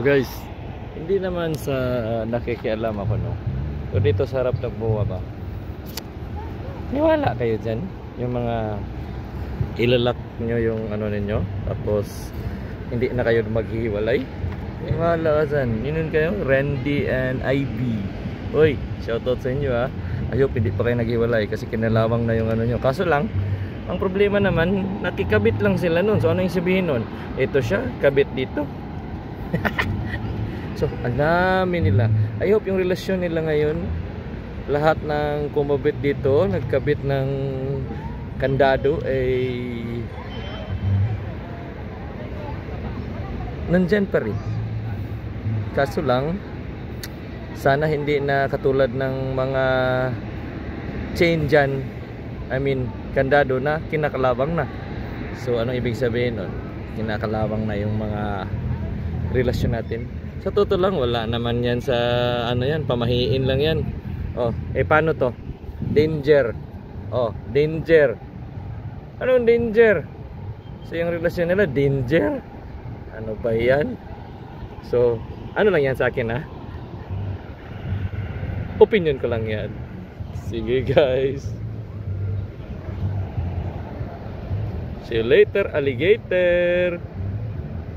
Guys, hindi naman sa nakikialam ako, no. So dito sa harap ng buwa ba, niwala kayo dyan yung mga ilalak nyo yung ano ninyo, tapos hindi na kayo maghihiwalay. Niwala ka dyan. Yun kayo, Randy and Ivy. Uy, shoutout sa inyo, ha. I hope hindi pa kayo naghiwalay kasi kinalawang na yung ano nyo. Kaso lang, ang problema naman, nakikabit lang sila nun. So ano yung sabihin nun? Ito siya, kabit dito. So ang dami nila. I hope yung relasyon nila ngayon, lahat ng kumabit dito, nagkabit ng kandado, ay nandyan pa rin. Kaso lang, sana hindi na katulad ng mga chain dyan, I mean kandado na kinakalawang na. So anong ibig sabihin nun? Kinakalawang na yung mga relasyon natin. Sa totoo lang, wala naman yan sa ano yan, pamahiin lang yan. Oh, paano to? Danger. Oh, danger. Anong danger? So yung relasyon nila, danger. Ano ba yan? So, ano lang yan sa akin, ha? Opinion ko lang yan. Sige guys. See you later, alligator.